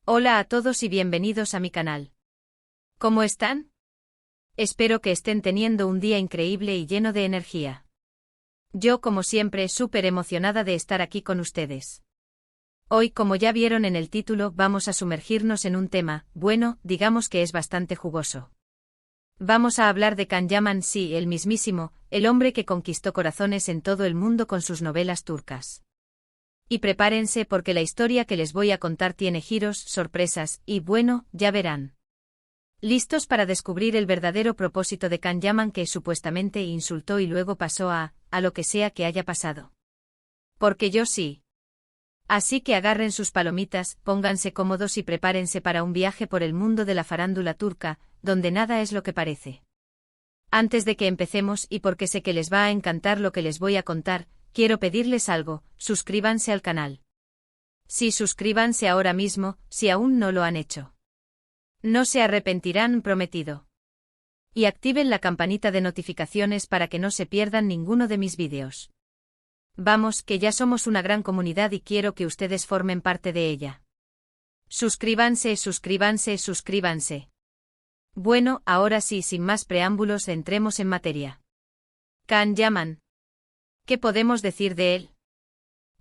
Hola a todos y bienvenidos a mi canal. ¿Cómo están? Espero que estén teniendo un día increíble y lleno de energía. Yo, como siempre, súper emocionada de estar aquí con ustedes. Hoy, como ya vieron en el título, vamos a sumergirnos en un tema, bueno, digamos que es bastante jugoso. Vamos a hablar de Can Yaman, sí, el mismísimo, el hombre que conquistó corazones en todo el mundo con sus novelas turcas. Y prepárense porque la historia que les voy a contar tiene giros, sorpresas, y bueno, ya verán. ¿Listos para descubrir el verdadero propósito de Can Yaman, que supuestamente insultó y luego pasó a lo que sea que haya pasado? Porque yo sí. Así que agarren sus palomitas, pónganse cómodos y prepárense para un viaje por el mundo de la farándula turca, donde nada es lo que parece. Antes de que empecemos, y porque sé que les va a encantar lo que les voy a contar, quiero pedirles algo: suscríbanse al canal. Sí, suscríbanse ahora mismo, si aún no lo han hecho. No se arrepentirán, prometido. Y activen la campanita de notificaciones para que no se pierdan ninguno de mis vídeos. Vamos, que ya somos una gran comunidad y quiero que ustedes formen parte de ella. Suscríbanse, suscríbanse, suscríbanse. Bueno, ahora sí, sin más preámbulos, entremos en materia. Can Yaman. ¿Qué podemos decir de él?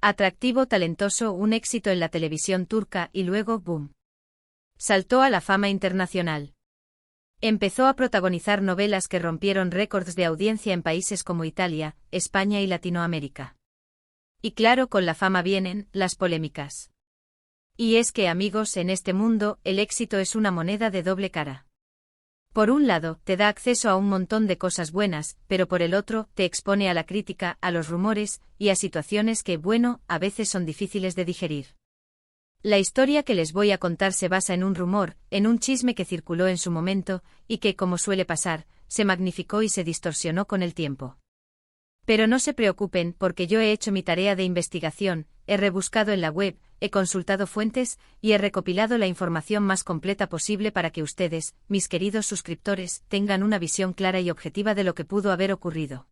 Atractivo, talentoso, un éxito en la televisión turca y luego, boom. Saltó a la fama internacional. Empezó a protagonizar novelas que rompieron récords de audiencia en países como Italia, España y Latinoamérica. Y claro, con la fama vienen las polémicas. Y es que, amigos, en este mundo, el éxito es una moneda de doble cara. Por un lado, te da acceso a un montón de cosas buenas, pero por el otro, te expone a la crítica, a los rumores, y a situaciones que, bueno, a veces son difíciles de digerir. La historia que les voy a contar se basa en un rumor, en un chisme que circuló en su momento, y que, como suele pasar, se magnificó y se distorsionó con el tiempo. Pero no se preocupen, porque yo he hecho mi tarea de investigación, he rebuscado en la web, he consultado fuentes, y he recopilado la información más completa posible para que ustedes, mis queridos suscriptores, tengan una visión clara y objetiva de lo que pudo haber ocurrido.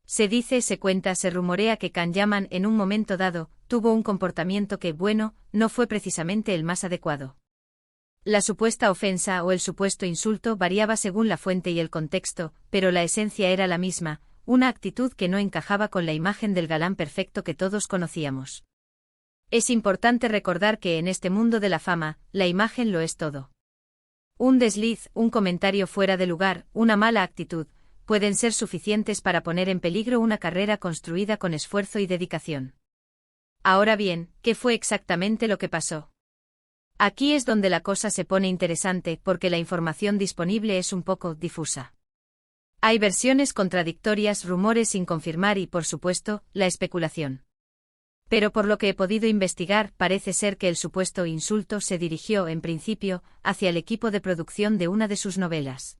Se dice, se cuenta, se rumorea que Can Yaman, en un momento dado, tuvo un comportamiento que, bueno, no fue precisamente el más adecuado. La supuesta ofensa o el supuesto insulto variaba según la fuente y el contexto, pero la esencia era la misma: una actitud que no encajaba con la imagen del galán perfecto que todos conocíamos. Es importante recordar que en este mundo de la fama, la imagen lo es todo. Un desliz, un comentario fuera de lugar, una mala actitud, pueden ser suficientes para poner en peligro una carrera construida con esfuerzo y dedicación. Ahora bien, ¿qué fue exactamente lo que pasó? Aquí es donde la cosa se pone interesante, porque la información disponible es un poco difusa. Hay versiones contradictorias, rumores sin confirmar y, por supuesto, la especulación. Pero por lo que he podido investigar, parece ser que el supuesto insulto se dirigió, en principio, hacia el equipo de producción de una de sus novelas.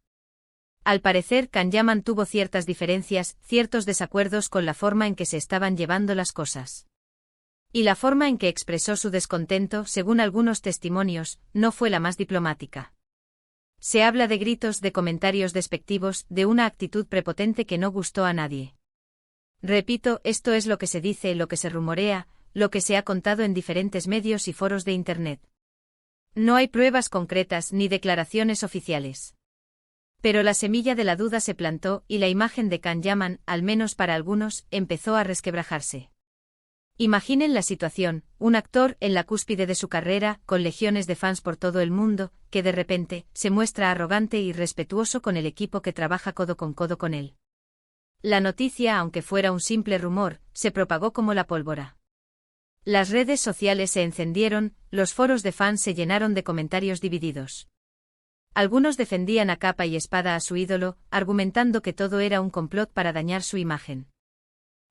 Al parecer, Can Yaman tuvo ciertas diferencias, ciertos desacuerdos con la forma en que se estaban llevando las cosas. Y la forma en que expresó su descontento, según algunos testimonios, no fue la más diplomática. Se habla de gritos, de comentarios despectivos, de una actitud prepotente que no gustó a nadie. Repito, esto es lo que se dice, lo que se rumorea, lo que se ha contado en diferentes medios y foros de Internet. No hay pruebas concretas ni declaraciones oficiales. Pero la semilla de la duda se plantó y la imagen de Can Yaman, al menos para algunos, empezó a resquebrajarse. Imaginen la situación: un actor en la cúspide de su carrera, con legiones de fans por todo el mundo, que de repente se muestra arrogante y irrespetuoso con el equipo que trabaja codo con él. La noticia, aunque fuera un simple rumor, se propagó como la pólvora. Las redes sociales se encendieron, los foros de fans se llenaron de comentarios divididos. Algunos defendían a capa y espada a su ídolo, argumentando que todo era un complot para dañar su imagen.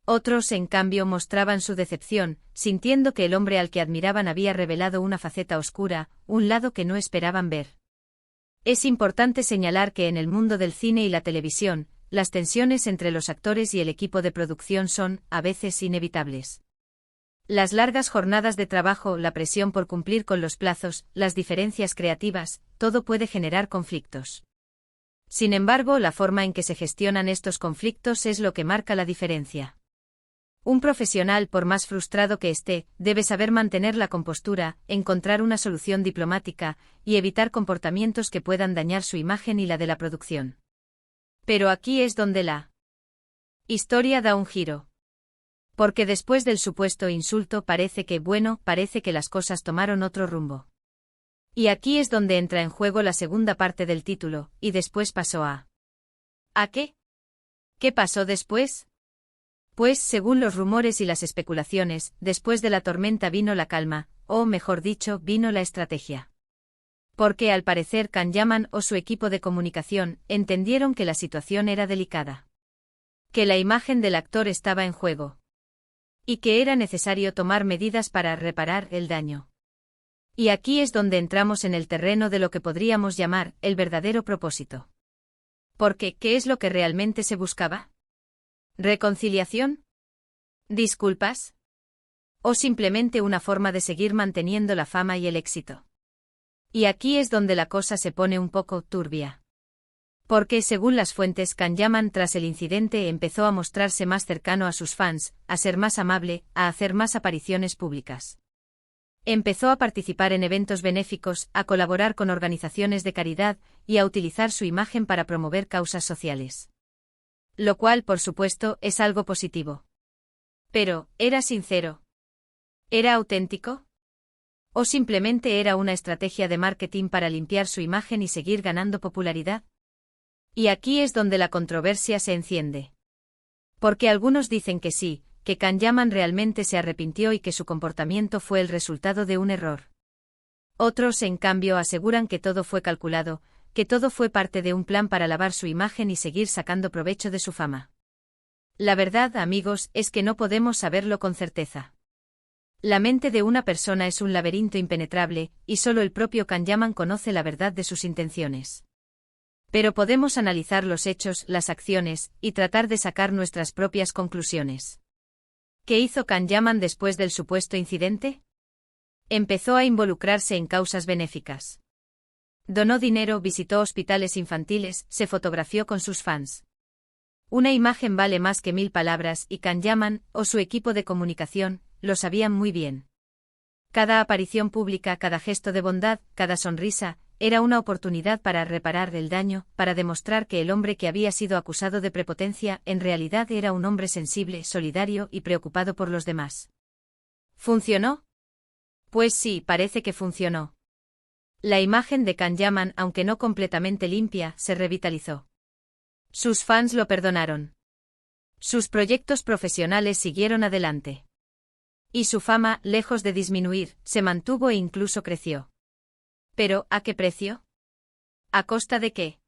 Otros, en cambio, mostraban su decepción, sintiendo que el hombre al que admiraban había revelado una faceta oscura, un lado que no esperaban ver. Es importante señalar que en el mundo del cine y la televisión, las tensiones entre los actores y el equipo de producción son, a veces, inevitables. Las largas jornadas de trabajo, la presión por cumplir con los plazos, las diferencias creativas, todo puede generar conflictos. Sin embargo, la forma en que se gestionan estos conflictos es lo que marca la diferencia. Un profesional, por más frustrado que esté, debe saber mantener la compostura, encontrar una solución diplomática y evitar comportamientos que puedan dañar su imagen y la de la producción. Pero aquí es donde la historia da un giro. Porque después del supuesto insulto parece que las cosas tomaron otro rumbo. Y aquí es donde entra en juego la segunda parte del título, y después pasó a... ¿A qué? ¿Qué pasó después? Pues, según los rumores y las especulaciones, después de la tormenta vino la calma, o mejor dicho, vino la estrategia. Porque al parecer Can Yaman o su equipo de comunicación entendieron que la situación era delicada. Que la imagen del actor estaba en juego. Y que era necesario tomar medidas para reparar el daño. Y aquí es donde entramos en el terreno de lo que podríamos llamar el verdadero propósito. Porque, ¿qué es lo que realmente se buscaba? ¿Reconciliación? ¿Disculpas? ¿O simplemente una forma de seguir manteniendo la fama y el éxito? Y aquí es donde la cosa se pone un poco turbia. Porque, según las fuentes, Can Yaman tras el incidente empezó a mostrarse más cercano a sus fans, a ser más amable, a hacer más apariciones públicas. Empezó a participar en eventos benéficos, a colaborar con organizaciones de caridad y a utilizar su imagen para promover causas sociales. Lo cual, por supuesto, es algo positivo. Pero, ¿era sincero? ¿Era auténtico? ¿O simplemente era una estrategia de marketing para limpiar su imagen y seguir ganando popularidad? Y aquí es donde la controversia se enciende. Porque algunos dicen que sí, que Can Yaman realmente se arrepintió y que su comportamiento fue el resultado de un error. Otros, en cambio, aseguran que todo fue calculado, que todo fue parte de un plan para lavar su imagen y seguir sacando provecho de su fama. La verdad, amigos, es que no podemos saberlo con certeza. La mente de una persona es un laberinto impenetrable, y solo el propio Can Yaman conoce la verdad de sus intenciones. Pero podemos analizar los hechos, las acciones, y tratar de sacar nuestras propias conclusiones. ¿Qué hizo Can Yaman después del supuesto incidente? Empezó a involucrarse en causas benéficas. Donó dinero, visitó hospitales infantiles, se fotografió con sus fans. Una imagen vale más que 1000 palabras y Can Yaman, o su equipo de comunicación, lo sabían muy bien. Cada aparición pública, cada gesto de bondad, cada sonrisa, era una oportunidad para reparar el daño, para demostrar que el hombre que había sido acusado de prepotencia en realidad era un hombre sensible, solidario y preocupado por los demás. ¿Funcionó? Pues sí, parece que funcionó. La imagen de Can Yaman, aunque no completamente limpia, se revitalizó. Sus fans lo perdonaron. Sus proyectos profesionales siguieron adelante. Y su fama, lejos de disminuir, se mantuvo e incluso creció. ¿Pero a qué precio? ¿A costa de qué?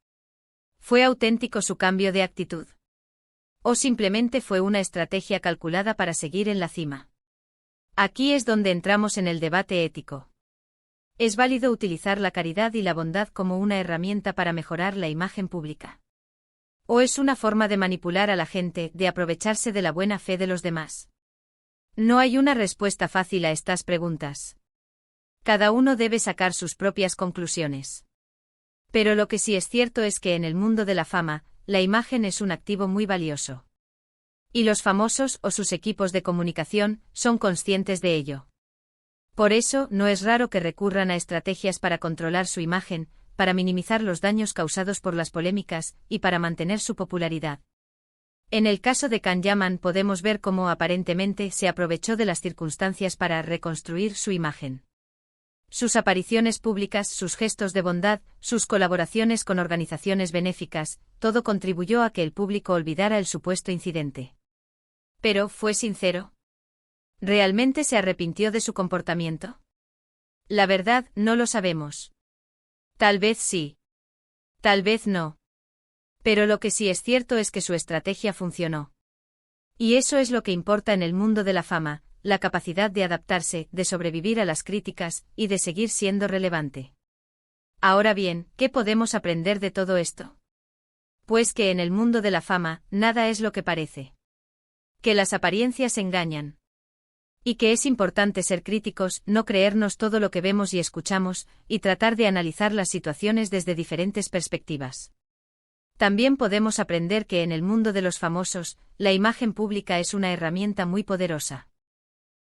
¿Fue auténtico su cambio de actitud? ¿O simplemente fue una estrategia calculada para seguir en la cima? Aquí es donde entramos en el debate ético. ¿Es válido utilizar la caridad y la bondad como una herramienta para mejorar la imagen pública? ¿O es una forma de manipular a la gente, de aprovecharse de la buena fe de los demás? No hay una respuesta fácil a estas preguntas. Cada uno debe sacar sus propias conclusiones. Pero lo que sí es cierto es que en el mundo de la fama, la imagen es un activo muy valioso. Y los famosos o sus equipos de comunicación son conscientes de ello. Por eso, no es raro que recurran a estrategias para controlar su imagen, para minimizar los daños causados por las polémicas y para mantener su popularidad. En el caso de Can Yaman podemos ver cómo aparentemente se aprovechó de las circunstancias para reconstruir su imagen. Sus apariciones públicas, sus gestos de bondad, sus colaboraciones con organizaciones benéficas, todo contribuyó a que el público olvidara el supuesto incidente. Pero, ¿fue sincero? ¿Realmente se arrepintió de su comportamiento? La verdad, no lo sabemos. Tal vez sí. Tal vez no. Pero lo que sí es cierto es que su estrategia funcionó. Y eso es lo que importa en el mundo de la fama, la capacidad de adaptarse, de sobrevivir a las críticas, y de seguir siendo relevante. Ahora bien, ¿qué podemos aprender de todo esto? Pues que en el mundo de la fama, nada es lo que parece. Que las apariencias engañan. Y que es importante ser críticos, no creernos todo lo que vemos y escuchamos, y tratar de analizar las situaciones desde diferentes perspectivas. También podemos aprender que en el mundo de los famosos, la imagen pública es una herramienta muy poderosa.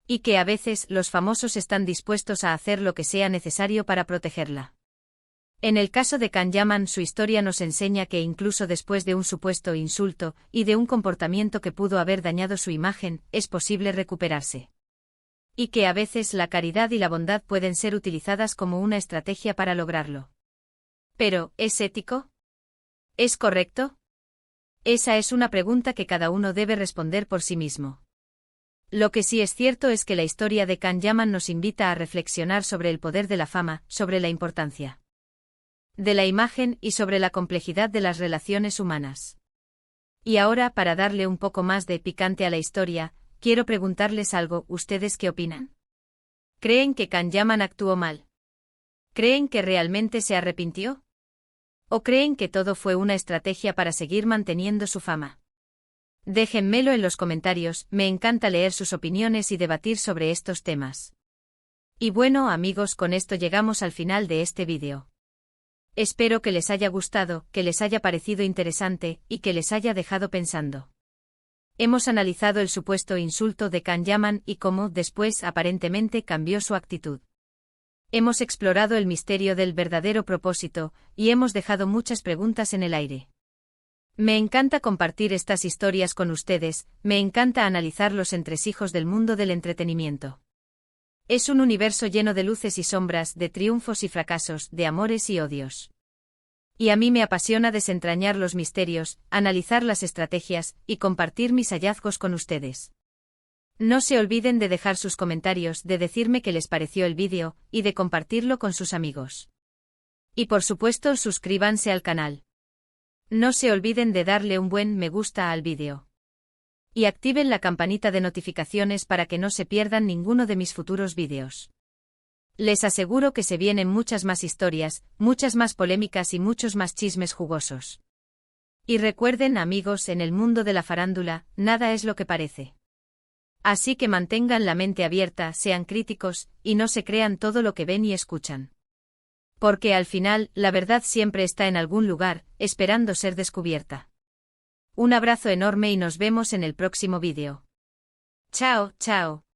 Y que a veces los famosos están dispuestos a hacer lo que sea necesario para protegerla. En el caso de Can Yaman, su historia nos enseña que incluso después de un supuesto insulto y de un comportamiento que pudo haber dañado su imagen, es posible recuperarse. Y que a veces la caridad y la bondad pueden ser utilizadas como una estrategia para lograrlo. Pero, ¿es ético? ¿Es correcto? Esa es una pregunta que cada uno debe responder por sí mismo. Lo que sí es cierto es que la historia de Can Yaman nos invita a reflexionar sobre el poder de la fama, sobre la importancia de la imagen y sobre la complejidad de las relaciones humanas. Y ahora, para darle un poco más de picante a la historia, quiero preguntarles algo, ¿ustedes qué opinan? ¿Creen que Can Yaman actuó mal? ¿Creen que realmente se arrepintió? ¿O creen que todo fue una estrategia para seguir manteniendo su fama? Déjenmelo en los comentarios, me encanta leer sus opiniones y debatir sobre estos temas. Y bueno amigos, con esto llegamos al final de este vídeo. Espero que les haya gustado, que les haya parecido interesante, y que les haya dejado pensando. Hemos analizado el supuesto insulto de Can Yaman y cómo, después, aparentemente cambió su actitud. Hemos explorado el misterio del verdadero propósito, y hemos dejado muchas preguntas en el aire. Me encanta compartir estas historias con ustedes, me encanta analizar los entresijos del mundo del entretenimiento. Es un universo lleno de luces y sombras, de triunfos y fracasos, de amores y odios. Y a mí me apasiona desentrañar los misterios, analizar las estrategias, y compartir mis hallazgos con ustedes. No se olviden de dejar sus comentarios, de decirme qué les pareció el vídeo, y de compartirlo con sus amigos. Y por supuesto suscríbanse al canal. No se olviden de darle un buen me gusta al vídeo. Y activen la campanita de notificaciones para que no se pierdan ninguno de mis futuros vídeos. Les aseguro que se vienen muchas más historias, muchas más polémicas y muchos más chismes jugosos. Y recuerden amigos, en el mundo de la farándula, nada es lo que parece. Así que mantengan la mente abierta, sean críticos, y no se crean todo lo que ven y escuchan. Porque al final, la verdad siempre está en algún lugar, esperando ser descubierta. Un abrazo enorme y nos vemos en el próximo vídeo. Chao, chao.